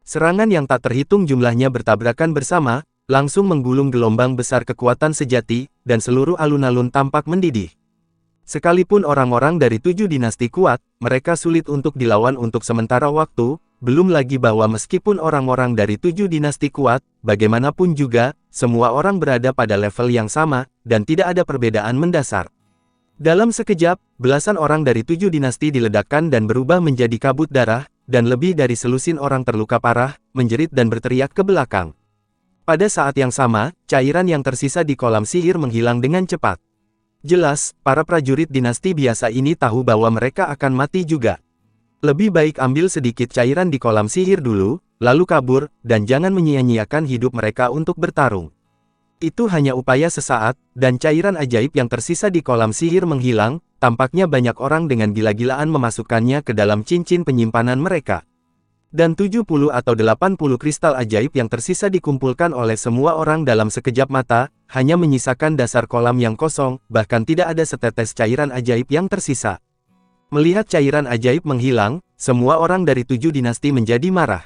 Serangan yang tak terhitung jumlahnya bertabrakan bersama, langsung menggulung gelombang besar kekuatan sejati, dan seluruh alun-alun tampak mendidih. Sekalipun orang-orang dari 7 dinasti kuat, mereka sulit untuk dilawan untuk sementara waktu, belum lagi bahwa meskipun orang-orang dari 7 dinasti kuat, bagaimanapun juga, semua orang berada pada level yang sama, dan tidak ada perbedaan mendasar. Dalam sekejap, belasan orang dari 7 dinasti diledakkan dan berubah menjadi kabut darah, dan lebih dari selusin orang terluka parah, menjerit dan berteriak ke belakang. Pada saat yang sama, cairan yang tersisa di kolam sihir menghilang dengan cepat. Jelas, para prajurit dinasti biasa ini tahu bahwa mereka akan mati juga. Lebih baik ambil sedikit cairan di kolam sihir dulu, lalu kabur, dan jangan menyia-nyiakan hidup mereka untuk bertarung. Itu hanya upaya sesaat, dan cairan ajaib yang tersisa di kolam sihir menghilang, tampaknya banyak orang dengan gila-gilaan memasukkannya ke dalam cincin penyimpanan mereka. Dan 70 atau 80 kristal ajaib yang tersisa dikumpulkan oleh semua orang dalam sekejap mata, hanya menyisakan dasar kolam yang kosong, bahkan tidak ada setetes cairan ajaib yang tersisa. Melihat cairan ajaib menghilang, semua orang dari 7 dinasti menjadi marah.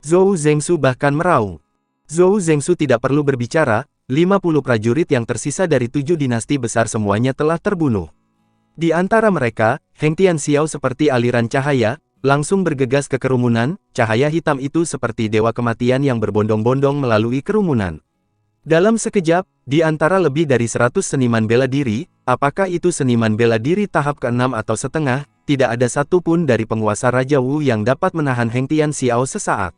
Zhou Zengsu bahkan meraung. Zhou Zengsu tidak perlu berbicara, 50 prajurit yang tersisa dari 7 dinasti besar semuanya telah terbunuh. Di antara mereka, Heng Tianxiao seperti aliran cahaya, langsung bergegas ke kerumunan, cahaya hitam itu seperti dewa kematian yang berbondong-bondong melalui kerumunan. Dalam sekejap, di antara lebih dari 100 seniman bela diri, apakah itu seniman bela diri tahap ke-6 atau setengah, tidak ada satupun dari penguasa Raja Wu yang dapat menahan Heng Tianxiao sesaat.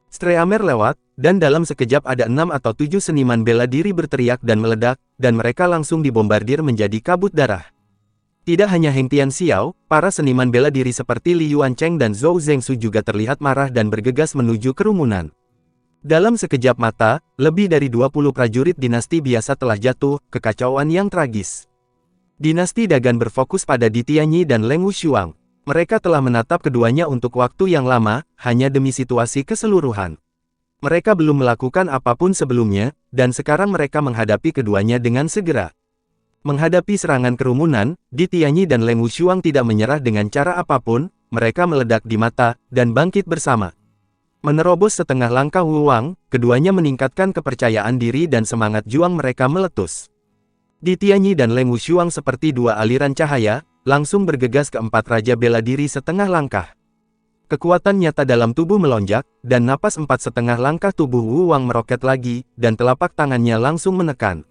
Streamer lewat, dan dalam sekejap ada 6 atau 7 seniman bela diri berteriak dan meledak, dan mereka langsung dibombardir menjadi kabut darah. Tidak hanya Heng Tianxiao, para seniman bela diri seperti Li Yuancheng dan Zhou Zengsu juga terlihat marah dan bergegas menuju kerumunan. Dalam sekejap mata, lebih dari 20 prajurit dinasti biasa telah jatuh, kekacauan yang tragis. Dinasti Dagan berfokus pada Di Tianyi dan Leng Wushuang. Mereka telah menatap keduanya untuk waktu yang lama, hanya demi situasi keseluruhan. Mereka belum melakukan apapun sebelumnya, dan sekarang mereka menghadapi keduanya dengan segera. Menghadapi serangan kerumunan, Di Tianyi dan Leng Wushuang tidak menyerah dengan cara apapun, mereka meledak di mata, dan bangkit bersama. Menerobos setengah langkah Wu Wang, keduanya meningkatkan kepercayaan diri dan semangat juang mereka meletus. Di Tianyi dan Leng Wushuang seperti dua aliran cahaya, langsung bergegas ke 4 raja bela diri setengah langkah. Kekuatan nyata dalam tubuh melonjak, dan napas 4 setengah langkah tubuh Wu Wang meroket lagi, dan telapak tangannya langsung menekan.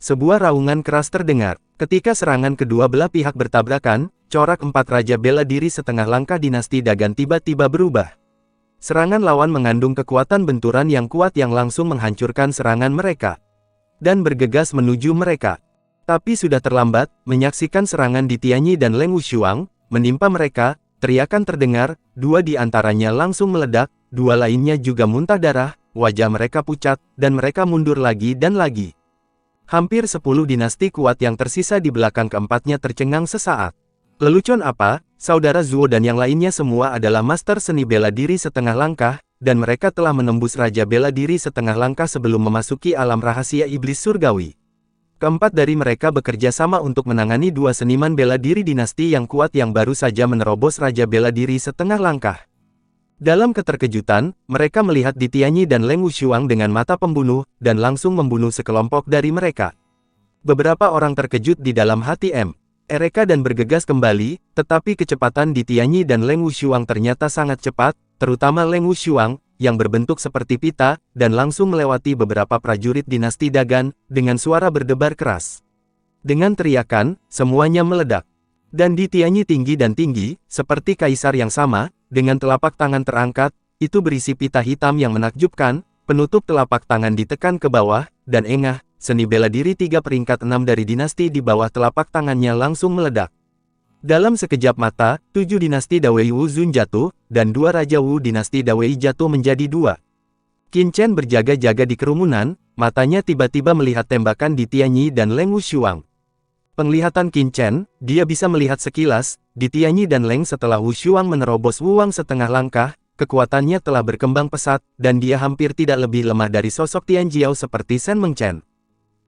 Sebuah raungan keras terdengar. Ketika serangan kedua belah pihak bertabrakan, corak 4 raja bela diri setengah langkah dinasti Dagan tiba-tiba berubah. Serangan lawan mengandung kekuatan benturan yang kuat yang langsung menghancurkan serangan mereka. Dan bergegas menuju mereka. Tapi sudah terlambat, menyaksikan serangan Di Tianyi dan Leng Wushuang, menimpa mereka, teriakan terdengar, 2 di antaranya langsung meledak, 2 lainnya juga muntah darah, wajah mereka pucat, dan mereka mundur lagi dan lagi. Hampir 10 dinasti kuat yang tersisa di belakang keempatnya tercengang sesaat. Lelucon apa, saudara Zuo dan yang lainnya semua adalah master seni bela diri setengah langkah, dan mereka telah menembus raja bela diri setengah langkah sebelum memasuki alam rahasia iblis surgawi. Keempat dari mereka bekerja sama untuk menangani 2 seniman bela diri dinasti yang kuat yang baru saja menerobos raja bela diri setengah langkah. Dalam keterkejutan, mereka melihat Di Tianyi dan Leng Wushuang dengan mata pembunuh, dan langsung membunuh sekelompok dari mereka. Beberapa orang terkejut di dalam hati mereka dan bergegas kembali, tetapi kecepatan Di Tianyi dan Leng Wushuang ternyata sangat cepat, terutama Leng Wushuang, yang berbentuk seperti pita, dan langsung melewati beberapa prajurit dinasti Dagan, dengan suara berdebar keras. Dengan teriakan, semuanya meledak. Dan Di Tianyi tinggi dan tinggi, seperti kaisar yang sama, dengan telapak tangan terangkat, itu berisi pita hitam yang menakjubkan, penutup telapak tangan ditekan ke bawah, dan engah, seni bela diri 3 peringkat 6 dari dinasti di bawah telapak tangannya langsung meledak. Dalam sekejap mata, 7 dinasti Dawei Wu Zun jatuh, dan 2 raja Wu dinasti Dawei jatuh menjadi 2. Qin Chen berjaga-jaga di kerumunan, matanya tiba-tiba melihat tembakan Di Tianyi dan Leng Wushuang. Penglihatan Qin Chen, dia bisa melihat sekilas, Di Tianyi dan Leng setelah Wushuang menerobos Wu Wang setengah langkah, kekuatannya telah berkembang pesat, dan dia hampir tidak lebih lemah dari sosok Tianjiao seperti Shen Mengchen.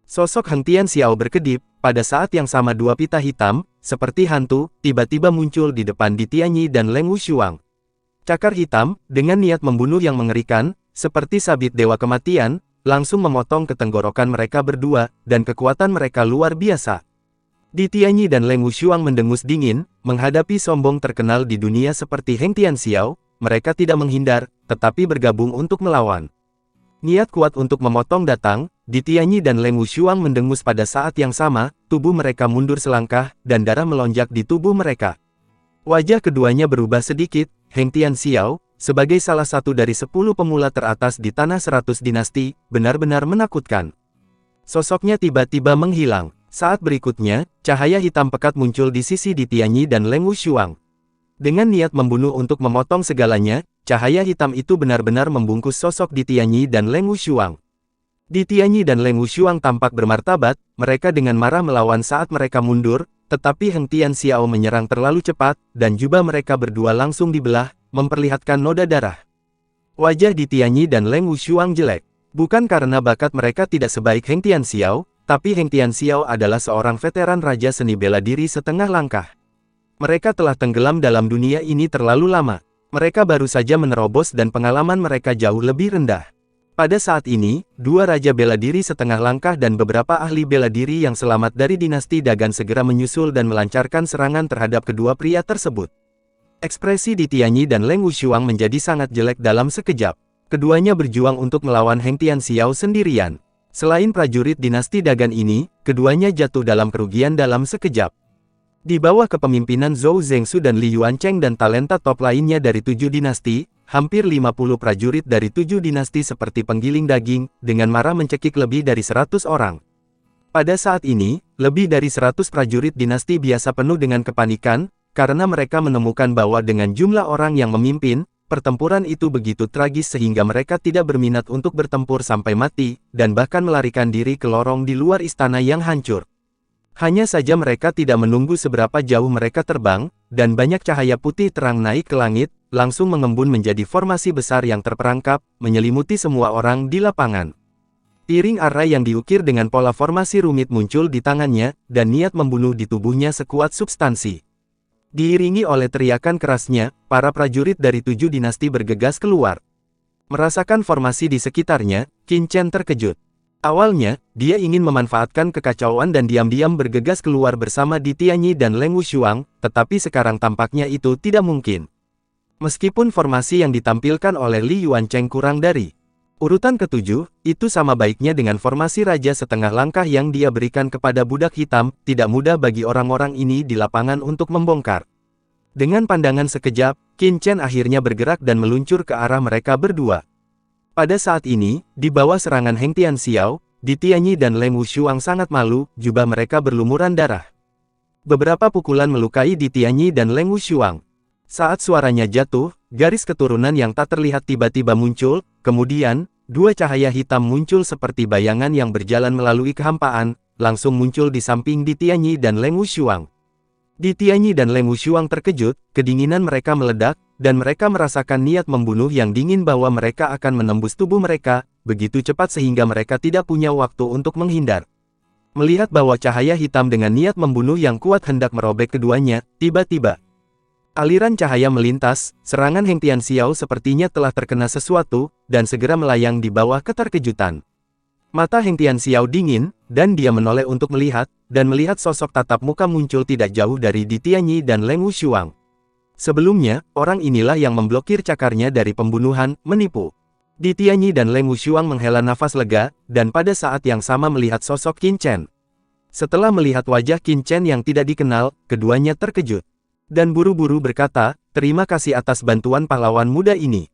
Sosok Heng Tianxiao berkedip, pada saat yang sama 2 pita hitam, seperti hantu, tiba-tiba muncul di depan Di Tianyi dan Leng Wushuang. Cakar hitam, dengan niat membunuh yang mengerikan, seperti sabit dewa kematian, langsung memotong ke tenggorokan mereka berdua, dan kekuatan mereka luar biasa. Di Tianyi dan Leng Wushuang mendengus dingin, menghadapi sombong terkenal di dunia seperti Heng Tianxiao, mereka tidak menghindar, tetapi bergabung untuk melawan. Niat kuat untuk memotong datang, Di Tianyi dan Leng Wushuang mendengus pada saat yang sama, tubuh mereka mundur selangkah, dan darah melonjak di tubuh mereka. Wajah keduanya berubah sedikit. Heng Tianxiao, sebagai salah satu dari 10 pemula teratas di Tanah 100 Dinasti, benar-benar menakutkan. Sosoknya tiba-tiba menghilang. Saat berikutnya, cahaya hitam pekat muncul di sisi Di Tianyi dan Leng Wushuang. Dengan niat membunuh untuk memotong segalanya, cahaya hitam itu benar-benar membungkus sosok Di Tianyi dan Leng Wushuang. Di Tianyi dan Leng Wushuang tampak bermartabat, mereka dengan marah melawan saat mereka mundur, tetapi Heng Tianxiao menyerang terlalu cepat, dan jubah mereka berdua langsung dibelah, memperlihatkan noda darah. Wajah Di Tianyi dan Leng Wushuang jelek. Bukan karena bakat mereka tidak sebaik Heng Tianxiao, tapi Heng Tianxiao adalah seorang veteran raja seni bela diri setengah langkah. Mereka telah tenggelam dalam dunia ini terlalu lama. Mereka baru saja menerobos dan pengalaman mereka jauh lebih rendah. Pada saat ini, dua raja bela diri setengah langkah dan beberapa ahli bela diri yang selamat dari dinasti Dagan segera menyusul dan melancarkan serangan terhadap kedua pria tersebut. Ekspresi Di Tianyi dan Leng Wushuang menjadi sangat jelek dalam sekejap. Keduanya berjuang untuk melawan Heng Tianxiao sendirian. Selain prajurit dinasti Dagan ini, keduanya jatuh dalam kerugian dalam sekejap. Di bawah kepemimpinan Zhou Zengsu dan Li Yuancheng dan talenta top lainnya dari 7 dinasti, hampir 50 prajurit dari 7 dinasti seperti penggiling daging, dengan marah mencekik lebih dari 100 orang. Pada saat ini, lebih dari 100 prajurit dinasti biasa penuh dengan kepanikan, karena mereka menemukan bahwa dengan jumlah orang yang memimpin, pertempuran itu begitu tragis sehingga mereka tidak berminat untuk bertempur sampai mati, dan bahkan melarikan diri ke lorong di luar istana yang hancur. Hanya saja mereka tidak menunggu seberapa jauh mereka terbang, dan banyak cahaya putih terang naik ke langit, langsung mengembun menjadi formasi besar yang terperangkap, menyelimuti semua orang di lapangan. Piring array yang diukir dengan pola formasi rumit muncul di tangannya, dan niat membunuh di tubuhnya sekuat substansi. Diiringi oleh teriakan kerasnya, para prajurit dari 7 dinasti bergegas keluar. Merasakan formasi di sekitarnya, Qin Chen terkejut. Awalnya, dia ingin memanfaatkan kekacauan dan diam-diam bergegas keluar bersama Di Tianyi dan Leng Wushuang, tetapi sekarang tampaknya itu tidak mungkin. Meskipun formasi yang ditampilkan oleh Li Yuancheng kurang dari urutan ke-7, itu sama baiknya dengan formasi raja setengah langkah yang dia berikan kepada budak hitam, tidak mudah bagi orang-orang ini di lapangan untuk membongkar. Dengan pandangan sekejap, Qin Chen akhirnya bergerak dan meluncur ke arah mereka berdua. Pada saat ini, di bawah serangan Heng Tianxiao, Di Tianyi dan Leng Wushuang sangat malu, jubah mereka berlumuran darah. Beberapa pukulan melukai Di Tianyi dan Leng Wushuang. Saat suaranya jatuh, garis keturunan yang tak terlihat tiba-tiba muncul, kemudian, dua cahaya hitam muncul seperti bayangan yang berjalan melalui kehampaan, langsung muncul di samping Di Tianyi dan Leng Wushuang. Di Tianyi dan Leng Wushuang terkejut, kedinginan mereka meledak, dan mereka merasakan niat membunuh yang dingin bahwa mereka akan menembus tubuh mereka, begitu cepat sehingga mereka tidak punya waktu untuk menghindar. Melihat bahwa cahaya hitam dengan niat membunuh yang kuat hendak merobek keduanya, tiba-tiba aliran cahaya melintas, serangan Heng Tianxiao sepertinya telah terkena sesuatu, dan segera melayang di bawah keterkejutan. Mata Heng Tianxiao dingin, dan dia menoleh untuk melihat, dan melihat sosok tatap muka muncul tidak jauh dari Di Tianyi dan Leng Wushuang. Sebelumnya, orang inilah yang memblokir cakarnya dari pembunuhan, menipu. Di Tianyi dan Leng Wushuang menghela nafas lega, dan pada saat yang sama melihat sosok Qin Chen. Setelah melihat wajah Qin Chen yang tidak dikenal, keduanya terkejut. Dan buru-buru berkata, terima kasih atas bantuan pahlawan muda ini.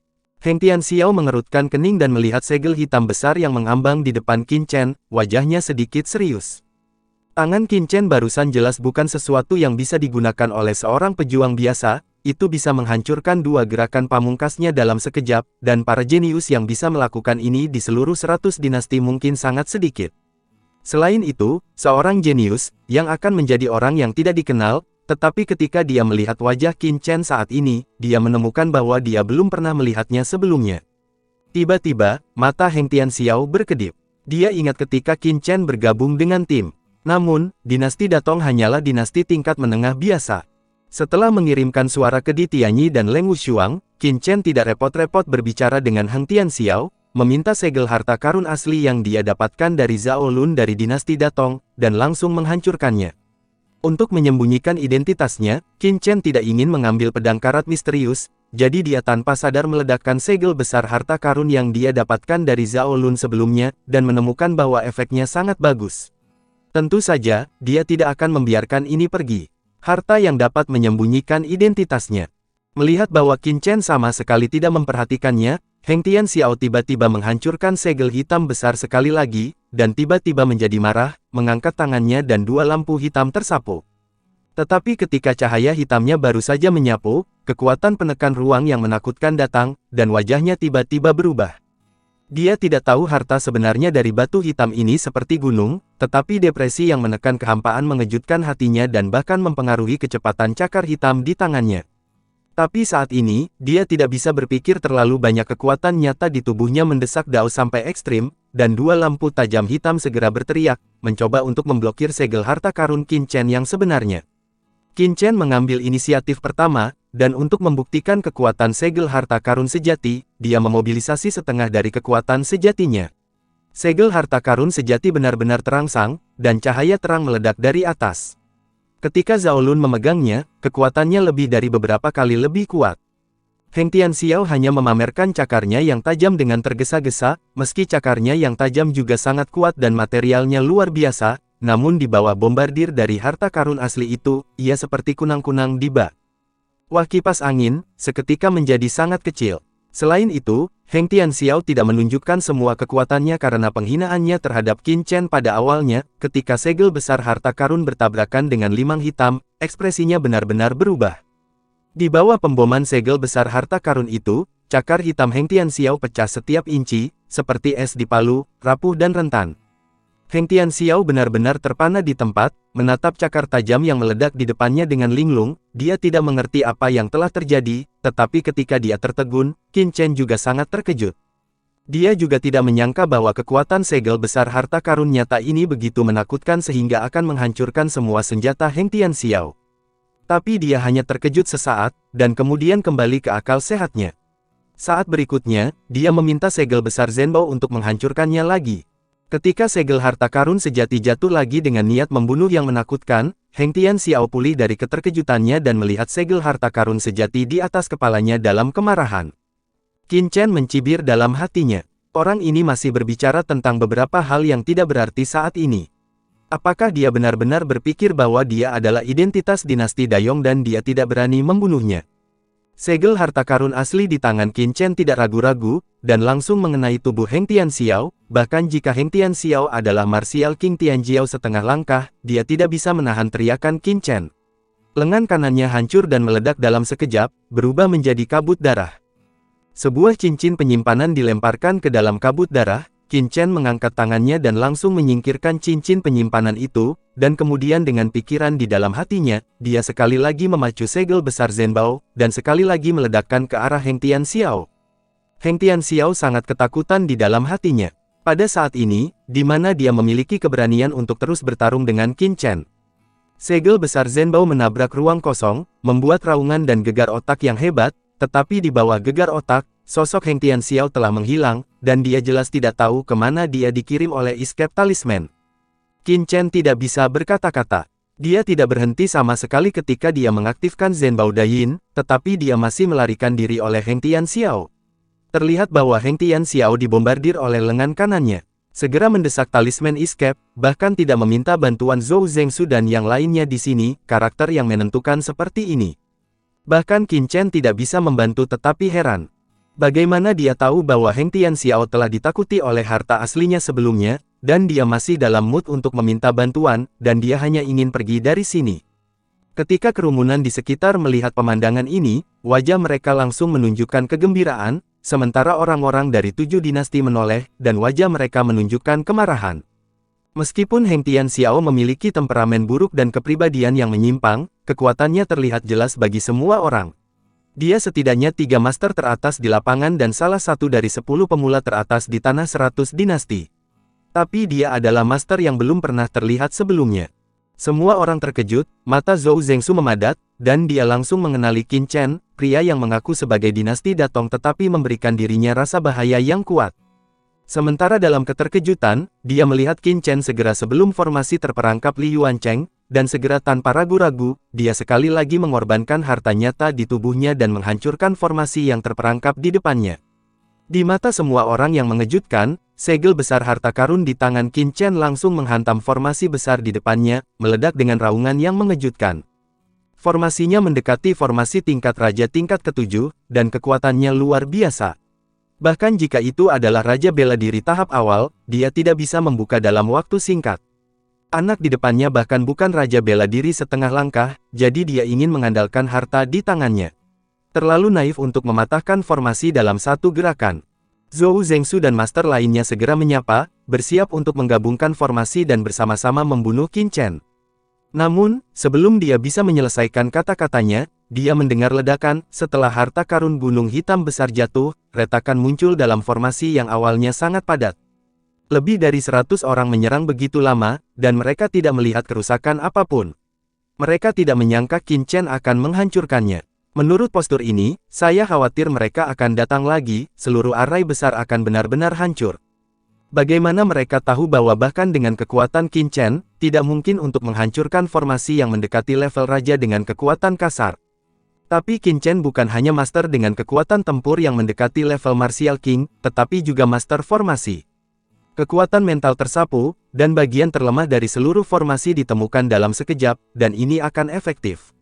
Heng Tianxiao mengerutkan kening dan melihat segel hitam besar yang mengambang di depan Qin Chen, wajahnya sedikit serius. Tangan Qin Chen barusan jelas bukan sesuatu yang bisa digunakan oleh seorang pejuang biasa, itu bisa menghancurkan dua gerakan pamungkasnya dalam sekejap, dan para jenius yang bisa melakukan ini di seluruh 100 dinasti mungkin sangat sedikit. Selain itu, seorang jenius, yang akan menjadi orang yang tidak dikenal, tetapi ketika dia melihat wajah Qin Chen saat ini, dia menemukan bahwa dia belum pernah melihatnya sebelumnya. Tiba-tiba, mata Heng Tianxiao berkedip. Dia ingat ketika Qin Chen bergabung dengan tim. Namun, dinasti Datong hanyalah dinasti tingkat menengah biasa. Setelah mengirimkan suara ke Di Tianyi dan Leng Wushuang, Qin Chen tidak repot-repot berbicara dengan Heng Tianxiao, meminta segel harta karun asli yang dia dapatkan dari Zhao Lun dari dinasti Datong, dan langsung menghancurkannya. Untuk menyembunyikan identitasnya, Qin Chen tidak ingin mengambil pedang karat misterius, jadi dia tanpa sadar meledakkan segel besar harta karun yang dia dapatkan dari Zhao Lun sebelumnya, dan menemukan bahwa efeknya sangat bagus. Tentu saja, dia tidak akan membiarkan ini pergi. Harta yang dapat menyembunyikan identitasnya. Melihat bahwa Qin Chen sama sekali tidak memperhatikannya, Heng Tianxiao tiba-tiba menghancurkan segel hitam besar sekali lagi, dan tiba-tiba menjadi marah, mengangkat tangannya dan dua lampu hitam tersapu. Tetapi ketika cahaya hitamnya baru saja menyapu, kekuatan penekan ruang yang menakutkan datang, dan wajahnya tiba-tiba berubah. Dia tidak tahu harta sebenarnya dari batu hitam ini seperti gunung, tetapi depresi yang menekan kehampaan mengejutkan hatinya dan bahkan mempengaruhi kecepatan cakar hitam di tangannya. Tapi saat ini, dia tidak bisa berpikir terlalu banyak. Kekuatan nyata di tubuhnya mendesak Dao sampai ekstrim, dan dua lampu tajam hitam segera berteriak, mencoba untuk memblokir segel harta karun Qin Chen yang sebenarnya. Qin Chen mengambil inisiatif pertama, dan untuk membuktikan kekuatan segel harta karun sejati, dia memobilisasi setengah dari kekuatan sejatinya. Segel harta karun sejati benar-benar terangsang, dan cahaya terang meledak dari atas. Ketika Zhao Lun memegangnya, kekuatannya lebih dari beberapa kali lebih kuat. Heng Tianxiao hanya memamerkan cakarnya yang tajam dengan tergesa-gesa, meski cakarnya yang tajam juga sangat kuat dan materialnya luar biasa, namun di bawah bombardir dari harta karun asli itu, ia seperti kunang-kunang di bak. Wah, kipas angin, seketika menjadi sangat kecil. Selain itu, Heng Tianxiao tidak menunjukkan semua kekuatannya karena penghinaannya terhadap Qin Chen pada awalnya, ketika segel besar harta karun bertabrakan dengan limang hitam, ekspresinya benar-benar berubah. Di bawah pemboman segel besar harta karun itu, cakar hitam Heng Tianxiao pecah setiap inci, seperti es di palu, rapuh dan rentan. Heng Tianxiao benar-benar terpana di tempat, menatap cakar tajam yang meledak di depannya dengan linglung. Dia tidak mengerti apa yang telah terjadi, tetapi ketika dia tertegun, Qin Chen juga sangat terkejut. Dia juga tidak menyangka bahwa kekuatan segel besar harta karun nyata ini begitu menakutkan sehingga akan menghancurkan semua senjata Heng Tianxiao. Tapi dia hanya terkejut sesaat, dan kemudian kembali ke akal sehatnya. Saat berikutnya, dia meminta segel besar Zhenbao untuk menghancurkannya lagi. Ketika segel harta karun sejati jatuh lagi dengan niat membunuh yang menakutkan, Heng Tianxiao pulih dari keterkejutannya dan melihat segel harta karun sejati di atas kepalanya dalam kemarahan. Qin Chen mencibir dalam hatinya. Orang ini masih berbicara tentang beberapa hal yang tidak berarti saat ini. Apakah dia benar-benar berpikir bahwa dia adalah identitas dinasti Dayong dan dia tidak berani membunuhnya? Segel harta karun asli di tangan Qin Chen tidak ragu-ragu, dan langsung mengenai tubuh Heng Tianxiao. Bahkan jika Heng Tianxiao adalah Martial King Tianjiao setengah langkah, dia tidak bisa menahan teriakan Qin Chen. Lengan kanannya hancur dan meledak dalam sekejap, berubah menjadi kabut darah. Sebuah cincin penyimpanan dilemparkan ke dalam kabut darah. Qin Chen mengangkat tangannya dan langsung menyingkirkan cincin penyimpanan itu, dan kemudian dengan pikiran di dalam hatinya, dia sekali lagi memacu segel besar Zhenbao, dan sekali lagi meledakkan ke arah Heng Tianxiao. Heng Tianxiao sangat ketakutan di dalam hatinya. Pada saat ini, di mana dia memiliki keberanian untuk terus bertarung dengan Qin Chen. Segel besar Zhenbao menabrak ruang kosong, membuat raungan dan gegar otak yang hebat, tetapi di bawah gegar otak, sosok Heng Tianxiao telah menghilang, dan dia jelas tidak tahu kemana dia dikirim oleh escape talisman. Qin Chen tidak bisa berkata-kata. Dia tidak berhenti sama sekali ketika dia mengaktifkan Zhenbao Dayin, tetapi dia masih melarikan diri oleh Heng Tianxiao. Terlihat bahwa Heng Tianxiao dibombardir oleh lengan kanannya. Segera mendesak talisman escape, bahkan tidak meminta bantuan Zhou Zhengsu dan yang lainnya di sini, karakter yang menentukan seperti ini. Bahkan Qin Chen tidak bisa membantu tetapi heran. Bagaimana dia tahu bahwa Heng Tianxiao telah ditakuti oleh harta aslinya sebelumnya, dan dia masih dalam mood untuk meminta bantuan, dan dia hanya ingin pergi dari sini. Ketika kerumunan di sekitar melihat pemandangan ini, wajah mereka langsung menunjukkan kegembiraan, sementara orang-orang dari 7 dinasti menoleh, dan wajah mereka menunjukkan kemarahan. Meskipun Heng Tianxiao memiliki temperamen buruk dan kepribadian yang menyimpang, kekuatannya terlihat jelas bagi semua orang. Dia setidaknya 3 master teratas di lapangan dan salah satu dari 10 pemula teratas di tanah 100 dinasti. Tapi dia adalah master yang belum pernah terlihat sebelumnya. Semua orang terkejut, mata Zhou Zhengsu memadat, dan dia langsung mengenali Qin Chen, pria yang mengaku sebagai dinasti Datong tetapi memberikan dirinya rasa bahaya yang kuat. Sementara dalam keterkejutan, dia melihat Qin Chen segera sebelum formasi terperangkap Li Yuancheng, dan segera tanpa ragu-ragu, dia sekali lagi mengorbankan harta nyata di tubuhnya dan menghancurkan formasi yang terperangkap di depannya. Di mata semua orang yang mengejutkan, segel besar harta karun di tangan Qin Chen langsung menghantam formasi besar di depannya, meledak dengan raungan yang mengejutkan. Formasinya mendekati formasi tingkat raja tingkat ke-7, dan kekuatannya luar biasa. Bahkan jika itu adalah Raja Bela Diri tahap awal, dia tidak bisa membuka dalam waktu singkat. Anak di depannya bahkan bukan Raja Bela Diri setengah langkah, jadi dia ingin mengandalkan harta di tangannya. Terlalu naif untuk mematahkan formasi dalam satu gerakan. Zhou Zengsu dan master lainnya segera menyapa, bersiap untuk menggabungkan formasi dan bersama-sama membunuh Qin Chen. Namun, sebelum dia bisa menyelesaikan kata-katanya, dia mendengar ledakan. Setelah harta karun gunung hitam besar jatuh, retakan muncul dalam formasi yang awalnya sangat padat. Lebih dari 100 orang menyerang begitu lama, dan mereka tidak melihat kerusakan apapun. Mereka tidak menyangka Qin Chen akan menghancurkannya. Menurut postur ini, saya khawatir mereka akan datang lagi, seluruh arai besar akan benar-benar hancur. Bagaimana mereka tahu bahwa bahkan dengan kekuatan Qin Chen, tidak mungkin untuk menghancurkan formasi yang mendekati level raja dengan kekuatan kasar. Tapi Qin Chen bukan hanya master dengan kekuatan tempur yang mendekati level Martial King, tetapi juga master formasi. Kekuatan mental tersapu, dan bagian terlemah dari seluruh formasi ditemukan dalam sekejap, dan ini akan efektif.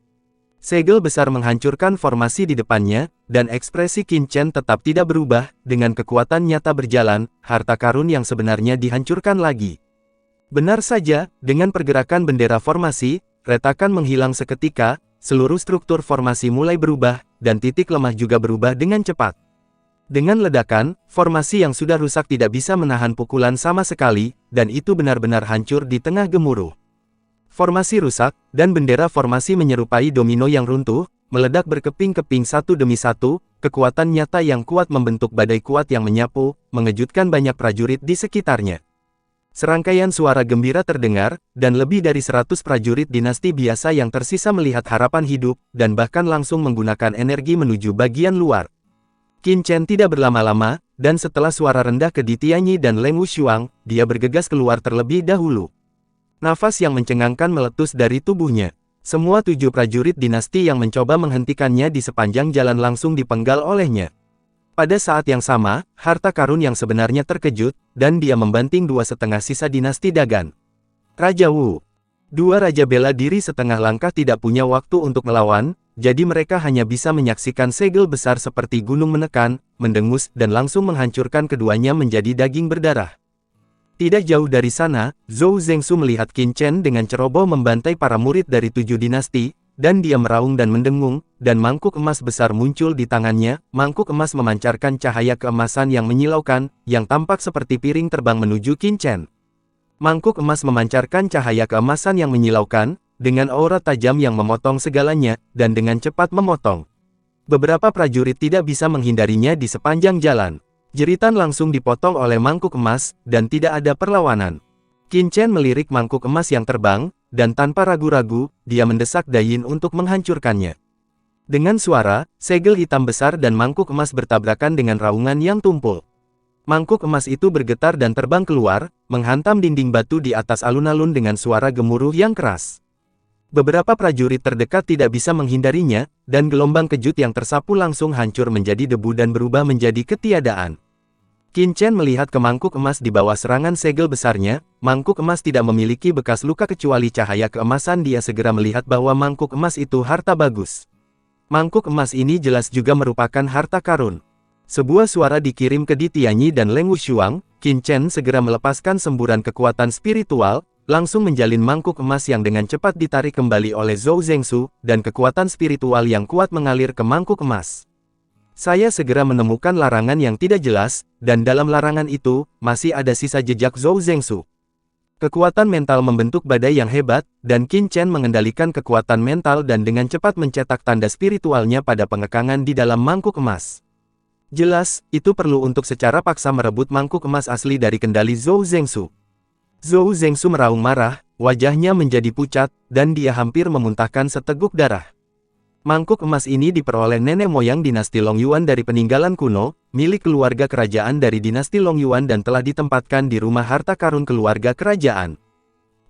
Segel besar menghancurkan formasi di depannya, dan ekspresi Qin Chen tetap tidak berubah. Dengan kekuatan nyata berjalan, harta karun yang sebenarnya dihancurkan lagi. Benar saja, dengan pergerakan bendera formasi, retakan menghilang seketika, seluruh struktur formasi mulai berubah, dan titik lemah juga berubah dengan cepat. Dengan ledakan, formasi yang sudah rusak tidak bisa menahan pukulan sama sekali, dan itu benar-benar hancur di tengah gemuruh. Formasi rusak, dan bendera formasi menyerupai domino yang runtuh, meledak berkeping-keping satu demi satu. Kekuatan nyata yang kuat membentuk badai kuat yang menyapu, mengejutkan banyak prajurit di sekitarnya. Serangkaian suara gembira terdengar, dan lebih dari 100 prajurit dinasti biasa yang tersisa melihat harapan hidup, dan bahkan langsung menggunakan energi menuju bagian luar. Qin Chen tidak berlama-lama, dan setelah suara rendah ke Di Tianyi dan Leng Wushuang, dia bergegas keluar terlebih dahulu. Nafas yang mencengangkan meletus dari tubuhnya. Semua 7 prajurit dinasti yang mencoba menghentikannya di sepanjang jalan langsung dipenggal olehnya. Pada saat yang sama, harta karun yang sebenarnya terkejut, dan dia membanting 2,5 sisa dinasti Dagan. Raja Wu. 2 Raja Bela Diri setengah langkah tidak punya waktu untuk melawan, jadi mereka hanya bisa menyaksikan segel besar seperti gunung menekan, mendengus, dan langsung menghancurkan keduanya menjadi daging berdarah. Tidak jauh dari sana, Zhou Zengsu melihat Qin Chen dengan ceroboh membantai para murid dari 7 dinasti, dan dia meraung dan mendengung, dan mangkuk emas besar muncul di tangannya. Mangkuk emas memancarkan cahaya keemasan yang menyilaukan, yang tampak seperti piring terbang menuju Qin Chen. Mangkuk emas memancarkan cahaya keemasan yang menyilaukan, dengan aura tajam yang memotong segalanya, dan dengan cepat memotong. Beberapa prajurit tidak bisa menghindarinya di sepanjang jalan. Jeritan langsung dipotong oleh mangkuk emas, dan tidak ada perlawanan. Qin Chen melirik mangkuk emas yang terbang, dan tanpa ragu-ragu, dia mendesak Dayin untuk menghancurkannya. Dengan suara, segel hitam besar dan mangkuk emas bertabrakan dengan raungan yang tumpul. Mangkuk emas itu bergetar dan terbang keluar, menghantam dinding batu di atas alun-alun dengan suara gemuruh yang keras. Beberapa prajurit terdekat tidak bisa menghindarinya, dan gelombang kejut yang tersapu langsung hancur menjadi debu dan berubah menjadi ketiadaan. Qin Chen melihat ke mangkuk emas di bawah serangan segel besarnya. Mangkuk emas tidak memiliki bekas luka kecuali cahaya keemasan. Dia segera melihat bahwa mangkuk emas itu harta bagus. Mangkuk emas ini jelas juga merupakan harta karun. Sebuah suara dikirim ke Di Tianyi dan Leng Wushuang. Qin Chen segera melepaskan semburan kekuatan spiritual, langsung menjalin mangkuk emas yang dengan cepat ditarik kembali oleh Zhou Zengsu, dan kekuatan spiritual yang kuat mengalir ke mangkuk emas. Saya segera menemukan larangan yang tidak jelas, dan dalam larangan itu, masih ada sisa jejak Zhou Zengsu. Kekuatan mental membentuk badai yang hebat, dan Qin Chen mengendalikan kekuatan mental dan dengan cepat mencetak tanda spiritualnya pada pengekangan di dalam mangkuk emas. Jelas, itu perlu untuk secara paksa merebut mangkuk emas asli dari kendali Zhou Zengsu. Zhou Zengsu meraung marah, wajahnya menjadi pucat, dan dia hampir memuntahkan seteguk darah. Mangkuk emas ini diperoleh nenek moyang dinasti Long Yuan dari peninggalan kuno, milik keluarga kerajaan dari dinasti Long Yuan dan telah ditempatkan di rumah harta karun keluarga kerajaan.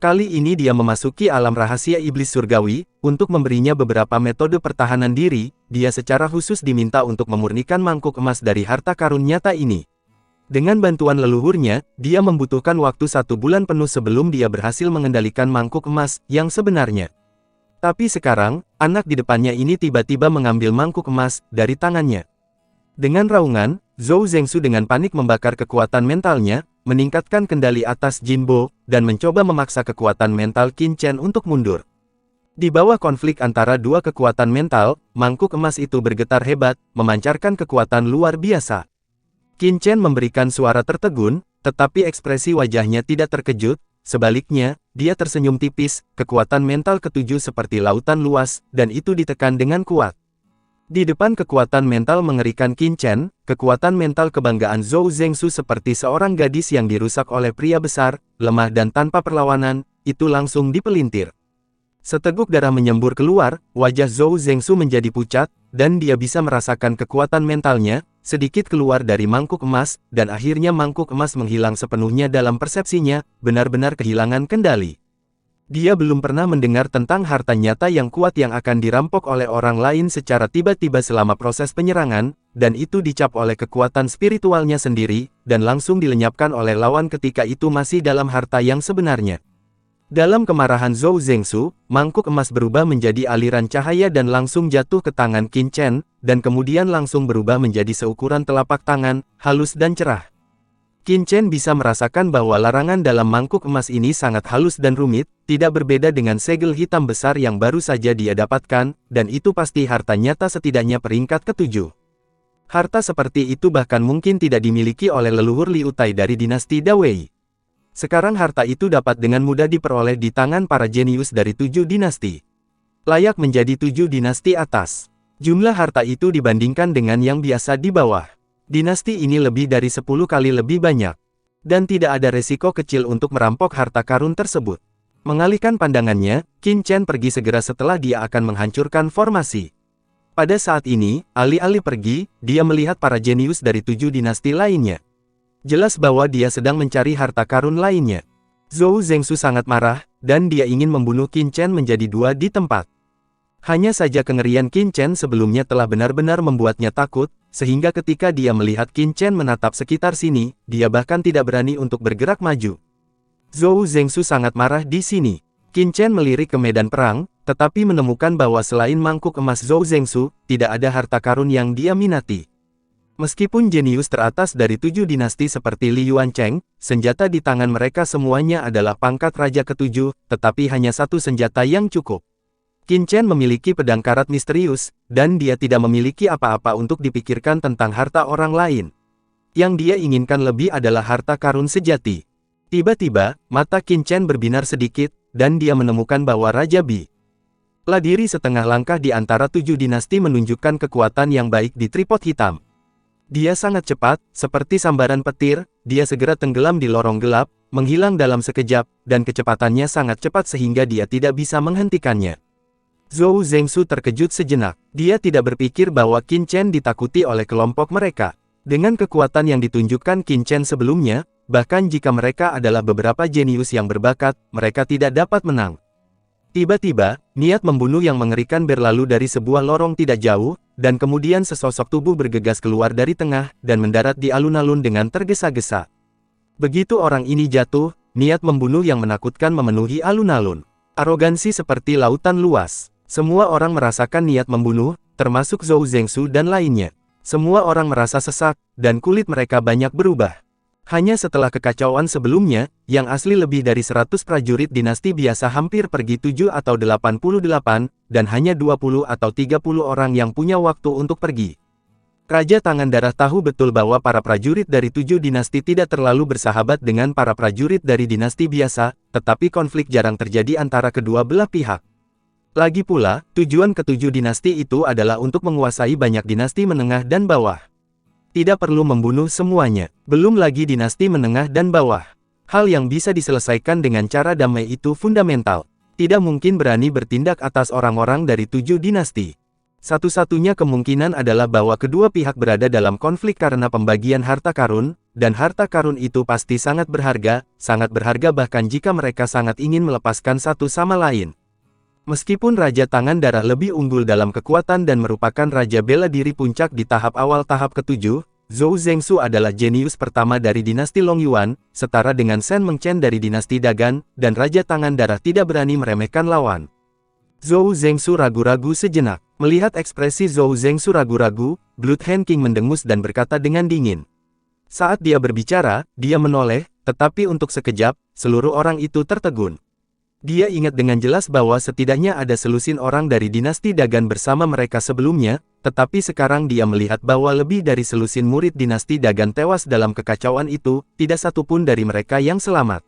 Kali ini dia memasuki alam rahasia iblis surgawi, untuk memberinya beberapa metode pertahanan diri, dia secara khusus diminta untuk memurnikan mangkuk emas dari harta karun nyata ini. Dengan bantuan leluhurnya, dia membutuhkan waktu 1 bulan penuh sebelum dia berhasil mengendalikan mangkuk emas yang sebenarnya. Tapi sekarang, anak di depannya ini tiba-tiba mengambil mangkuk emas dari tangannya. Dengan raungan, Zhou Zengsu dengan panik membakar kekuatan mentalnya, meningkatkan kendali atas Jinbo, dan mencoba memaksa kekuatan mental Qin Chen untuk mundur. Di bawah konflik antara dua kekuatan mental, mangkuk emas itu bergetar hebat, memancarkan kekuatan luar biasa. Qin Chen memberikan suara tertegun, tetapi ekspresi wajahnya tidak terkejut. Sebaliknya, dia tersenyum tipis, kekuatan mental ketujuh seperti lautan luas, dan itu ditekan dengan kuat. Di depan kekuatan mental mengerikan Qin Chen, kekuatan mental kebanggaan Zhou Zengsu seperti seorang gadis yang dirusak oleh pria besar, lemah dan tanpa perlawanan, itu langsung dipelintir. Seteguk darah menyembur keluar, wajah Zhou Zengsu menjadi pucat, dan dia bisa merasakan kekuatan mentalnya, sedikit keluar dari mangkuk emas, dan akhirnya mangkuk emas menghilang sepenuhnya dalam persepsinya, benar-benar kehilangan kendali. Dia belum pernah mendengar tentang harta nyata yang kuat yang akan dirampok oleh orang lain secara tiba-tiba selama proses penyerangan, dan itu dicap oleh kekuatan spiritualnya sendiri, dan langsung dilenyapkan oleh lawan ketika itu masih dalam harta yang sebenarnya. Dalam kemarahan Zhou Zengsu, mangkuk emas berubah menjadi aliran cahaya dan langsung jatuh ke tangan Qin Chen, dan kemudian langsung berubah menjadi seukuran telapak tangan, halus dan cerah. Qin Chen bisa merasakan bahwa larangan dalam mangkuk emas ini sangat halus dan rumit, tidak berbeda dengan segel hitam besar yang baru saja dia dapatkan, dan itu pasti harta nyata setidaknya peringkat ke-7. Harta seperti itu bahkan mungkin tidak dimiliki oleh leluhur Liu Tai dari dinasti Dawei. Sekarang harta itu dapat dengan mudah diperoleh di tangan para jenius dari 7 dinasti. Layak menjadi 7 dinasti atas. Jumlah harta itu dibandingkan dengan yang biasa di bawah. Dinasti ini lebih dari 10 kali lebih banyak. Dan tidak ada resiko kecil untuk merampok harta karun tersebut. Mengalihkan pandangannya, Qin Chen pergi segera setelah dia akan menghancurkan formasi. Pada saat ini, alih-alih pergi, dia melihat para jenius dari 7 dinasti lainnya. Jelas bahwa dia sedang mencari harta karun lainnya. Zhou Zengsu sangat marah, dan dia ingin membunuh Qin Chen menjadi 2 di tempat. Hanya saja kengerian Qin Chen sebelumnya telah benar-benar membuatnya takut, sehingga ketika dia melihat Qin Chen menatap sekitar sini, dia bahkan tidak berani untuk bergerak maju. Zhou Zengsu sangat marah di sini. Qin Chen melirik ke medan perang, tetapi menemukan bahwa selain mangkuk emas Zhou Zengsu, tidak ada harta karun yang dia minati. Meskipun jenius teratas dari 7 dinasti seperti Li Yuancheng, senjata di tangan mereka semuanya adalah pangkat raja ke-7, tetapi hanya satu senjata yang cukup. Qin Chen memiliki pedang karat misterius, dan dia tidak memiliki apa-apa untuk dipikirkan tentang harta orang lain. Yang dia inginkan lebih adalah harta karun sejati. Tiba-tiba, mata Qin Chen berbinar sedikit, dan dia menemukan bahwa Raja Bi lah diri setengah langkah di antara 7 dinasti menunjukkan kekuatan yang baik di tripod hitam. Dia sangat cepat, seperti sambaran petir, dia segera tenggelam di lorong gelap, menghilang dalam sekejap, dan kecepatannya sangat cepat sehingga dia tidak bisa menghentikannya. Zhou Zengsu terkejut sejenak. Dia tidak berpikir bahwa Qin Chen ditakuti oleh kelompok mereka. Dengan kekuatan yang ditunjukkan Qin Chen sebelumnya, bahkan jika mereka adalah beberapa jenius yang berbakat, mereka tidak dapat menang. Tiba-tiba, niat membunuh yang mengerikan berlalu dari sebuah lorong tidak jauh, dan kemudian sesosok tubuh bergegas keluar dari tengah, dan mendarat di alun-alun dengan tergesa-gesa. Begitu orang ini jatuh, niat membunuh yang menakutkan memenuhi alun-alun. Arogansi seperti lautan luas. Semua orang merasakan niat membunuh, termasuk Zhou Zengsu dan lainnya. Semua orang merasa sesak, dan kulit mereka banyak berubah. Hanya setelah kekacauan sebelumnya, yang asli lebih dari 100 prajurit dinasti biasa hampir pergi 7 atau 88, dan hanya 20 atau 30 orang yang punya waktu untuk pergi. Raja Tangan Darah tahu betul bahwa para prajurit dari 7 dinasti tidak terlalu bersahabat dengan para prajurit dari dinasti biasa, tetapi konflik jarang terjadi antara kedua belah pihak. Lagi pula, tujuan ke-7 dinasti itu adalah untuk menguasai banyak dinasti menengah dan bawah. Tidak perlu membunuh semuanya, belum lagi dinasti menengah dan bawah. Hal yang bisa diselesaikan dengan cara damai itu fundamental. Tidak mungkin berani bertindak atas orang-orang dari 7 dinasti. Satu-satunya kemungkinan adalah bahwa kedua pihak berada dalam konflik karena pembagian harta karun, dan harta karun itu pasti sangat berharga bahkan jika mereka sangat ingin melepaskan satu sama lain. Meskipun Raja Tangan Darah lebih unggul dalam kekuatan dan merupakan Raja Bela Diri Puncak di tahap awal tahap ke-7, Zhou Zhengsu adalah jenius pertama dari dinasti Long Yuan, setara dengan Shen Mengchen dari dinasti Dagan, dan Raja Tangan Darah tidak berani meremehkan lawan. Zhou Zhengsu ragu-ragu sejenak. Melihat ekspresi Zhou Zhengsu ragu-ragu, Blood Hand King mendengus dan berkata dengan dingin. Saat dia berbicara, dia menoleh, tetapi untuk sekejap, seluruh orang itu tertegun. Dia ingat dengan jelas bahwa setidaknya ada selusin orang dari dinasti Dagan bersama mereka sebelumnya, tetapi sekarang dia melihat bahwa lebih dari selusin murid dinasti Dagan tewas dalam kekacauan itu, tidak satu pun dari mereka yang selamat.